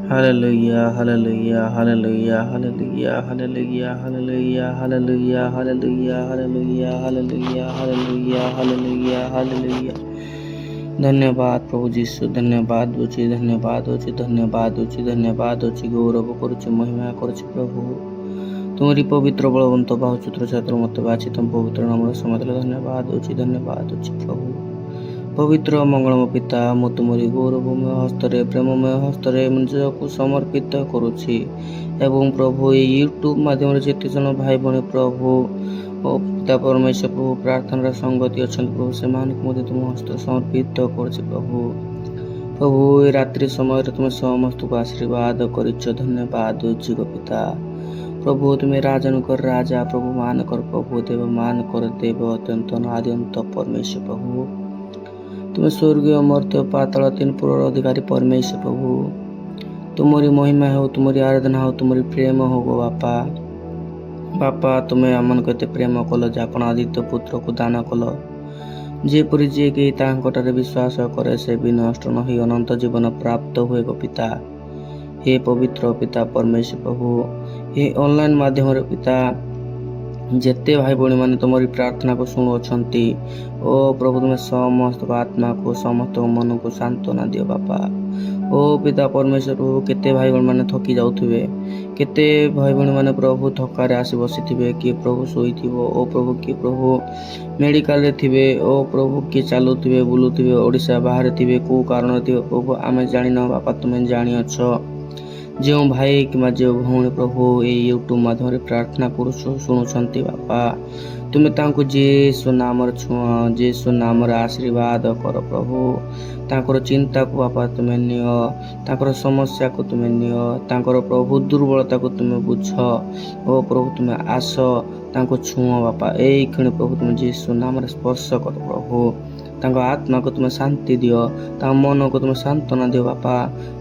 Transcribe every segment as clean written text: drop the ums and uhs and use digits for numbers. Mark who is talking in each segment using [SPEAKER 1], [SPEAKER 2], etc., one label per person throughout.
[SPEAKER 1] Hallelujah, hallelujah, hallelujah, hallelujah, hallelujah, hallelujah, hallelujah, hallelujah, hallelujah, hallelujah, hallelujah, hallelujah, hallelujah। धन्यवाद प्रभु जीशु, धन्यवाद होची, धन्यवाद होची, धन्यवाद होची, धन्यवाद होची, गौरव करुची, महिमा करुची प्रभु। तुमरी पवित्र बलवंत बाहुचित्र छात्र मत बाची तुम पवित्र नाम समझ धन्यवाद होची, धन्यवाद होची प्रभु। पवित्र मंगलमय पिता मु तुमरी गौरवमय हस्तरे प्रेममय हस्तरे निजकु समर्पित करुछि एवं प्रभु यूट्यूब माध्यम जेते जन भाई भणी प्रभु ओ पिता परमेश्वर प्रभु प्रार्थना संगति अच्छा प्रभु से तुम हस्त समर्पित करुछि प्रभु। प्रभु ए रात्रि समय तुम समस्त को आशीर्वाद कर धन्यवाद जीव पिता। प्रभु तुम्हें राजन कर राजा प्रभु मान कर प्रभु देव मान कर देव अत्यंत आदि अंत परमेश्वर प्रभु। तुम्हें स्वर्गीय मर्त्य पाताल तीन पुर अधिकारी परमेश्वर प्रभु। तुमरी महिमा हो, तुमरी आराधना हो, तुमरी प्रेम हो गो बापा। बापा तुम्हें आमन कहते प्रेम कल जे आपण आदित्य पुत्र को दान कल जेपरी जे कि तांकटारे विश्वास करे से भी नष्ट नहीं अनंत जीवन प्राप्त हुए गो पिता। हे पवित्र पिता परमेश्वर प्रभु, हे ऑनलाइन माध्यम पिता जेते भाई भणी मैंने तुमरी प्रार्थना को शुणुंट ओ प्रभु तुम्हें समस्त आत्मा को समस्त मन को सांत्वना दियो बापा। ओ पिता परमेश्वर प्रभु केते भाई भणी मैंने थकी जाउथिबे, केते भाई भणी मैंने प्रभु थकारे आसी बसिथिबे, किए प्रभु शोइथिबो, ओ प्रभु किए प्रभु मेडिकल रे थिबे, ओ प्रभु किए चालुथिबे बुलुथिबे ओडिशा बाहर थिबे को कारण थिबे प्रभु आमे जानि न बापा तुम्हें जानि अछ। जो भाई कि जो भौणी प्रभु ये यूट्यूब माध्यम प्रार्थना कर शुणुंट बापा तुम्हें तांको जेसु नाम छुआ जेसु नाम आशीर्वाद कर प्रभु। तांकर चिंता को बापा तुम्हें नियो, तांकर समस्या को तुम्हें नियो, तांकर प्रभु दुर्बलता को तुम्हें बुझ ओ प्रभु तुम्हें आस तांको छुओ बापा। यही क्षण प्रभु तुम्हें जेसु नाम स्पर्श कर प्रभु। तांको आत्मा को तुम्हें शांति दियो, तांको मन को तुम्हें सांत्वना दियो बापा।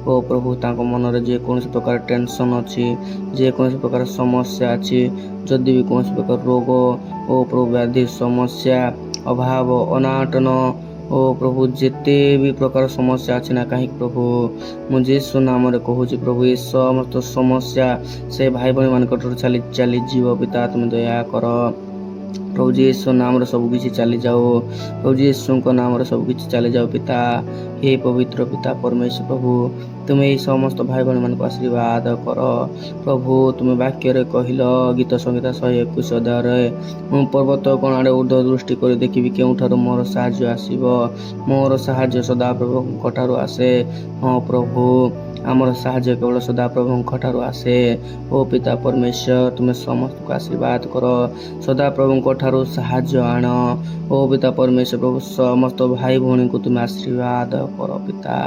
[SPEAKER 1] ओ प्रभु तांको मन रे जे कौन प्रकार टेंशन अच्छी, जे कौन प्रकार समस्या अच्छी, जदि भी कौन प्रकार रोग ओ प्रभु व्याधि समस्या अभाव अनाटन ओ प्रभु जेते भी प्रकार समस्या अच्छी ना कहीं प्रभु मुझे सुनाम कहूँ प्रभु ये समस्त समस्या से भाई भाई मान चली चली जीव पिता तुम दया कर प्रभु यीशु नाम सब किसी चली जाओ, प्रभु यीशु नाम सब किसी चली जाओ पिता। हे पवित्र पिता परमेश्वर प्रभु तुम्हें ये समस्त भाई भाई मान आशीर्वाद कर प्रभु। तुम्हें वाक्य कहल गीत संहिता 121 अध्याय पर्वत कोण आड़े ऊर्ध्व दृष्टि कर देखी केउठार मोर साहाय्य आसीबो, मोर साहाय्य सदा प्रभु ठारू आसे। हाँ प्रभु आमर साहाय्य केवल सदा प्रभु ठारू आसे। ओ पिता परमेश्वर तुम्हें समस्त को आशीर्वाद कर, सदा प्रभु ठारू साहाय्य आण। ओ पिता परमेश्वर प्रभु समस्त भाई भौणी को तुम्हें आशीर्वाद कर पिता।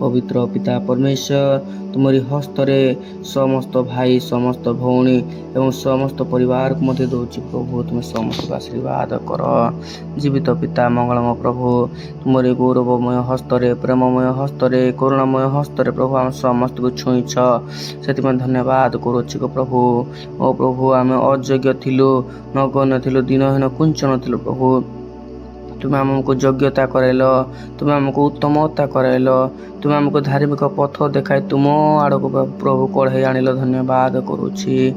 [SPEAKER 1] पवित्र पिता परमेश्वर तुम्हारी हस्तरे समस्त भाई समस्त भौणी एवं समस्त परिवार को मध्य दौर प्रभु तुम्हें समस्त को आशीर्वाद कर। जीवित पिता मंगलमय प्रभु तुम्हारे गौरवमय हस्तरे प्रेममय हस्तरे करुणामय हस्तरे प्रभु आम समस्त को छुईछ से धन्यवाद करुच्ची प्रभु। ओ प्रभु आम अयोग्य थिलु नगण्य थिलु दिनहीन कुंचन थिलु प्रभु तुम्हें आमको योग्यता करैल, तुम्हें आमको उत्तमता करैल, तुम्हें आमको धार्मिक पथ देखाई तुम आड़ को प्रभु कढ़े आनिल धन्यवाद करुच्ची,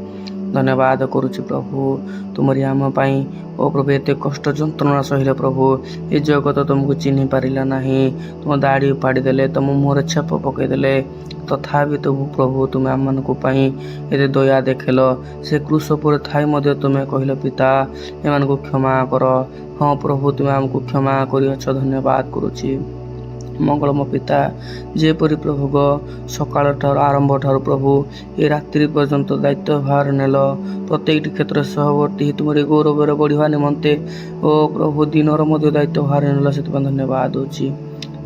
[SPEAKER 1] धन्यवाद करुच्ची प्रभु। तुमरी आम पाई ओ प्रभु एत कष्ट जंत्रणा सहिल प्रभु ये जगत तुमको चिन्ह पारा ना, तुम दाढ़ी उपाड़ी देले तुम मुहर छेप पकईदेले तथापि तो प्रभु तुम्हें आम मानक एते दया देखेल से क्रूस पर थाई मध्य तुम्हें कहल पिता एमान को क्षमा कर। हाँ प्रभु तुम्हें आमको क्षमा कर धन्यवाद करुच्ची। मंगलमय पिता जेपरी प्रभु ग सकाल ठार आरंभ ठार प्रभु ये रात्रि पर्यंत दायित्व भार नेल प्रत्येक क्षेत्र सहवर्ती तुमरी गौरव बढ़िया निमंते ओ प्रभु दिनर मध्य दायित्व भार नेल से धन्यवाद होची।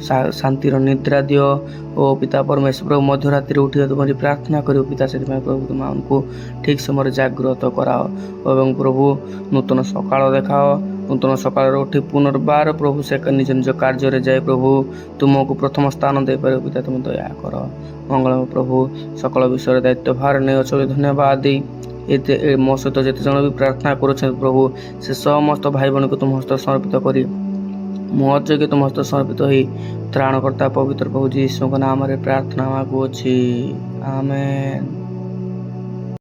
[SPEAKER 1] शांतिर निद्रा दियो ओ पिता परमेश्वर प्रभु मध्यरात्रि उठी तुम्हारी प्रार्थना करो पिता से प्रभु तुम हमको ठीक समय जागृत कराओ एवं प्रभु नूतन सकाल देखाओ, नूतन सकाल उठी पुनर्बार प्रभु से निज निज कार्य जाए प्रभु तुमको प्रथम स्थान दे पार पिता तुम दया कर। मंगल प्रभु सकल विषय दायित्व भार नहीं अच्छे धन्यवाद दी मो सहित जिते जन भी प्रार्थना कर प्रभु से समस्त भाई भौणी को तुम हस्त समर्पित करी मोहज्य तुम हस्त समर्पित हो त्राणकर्ता पवित्र प्रभु यीशु नाम प्रार्थना मांगुअछि। Amen.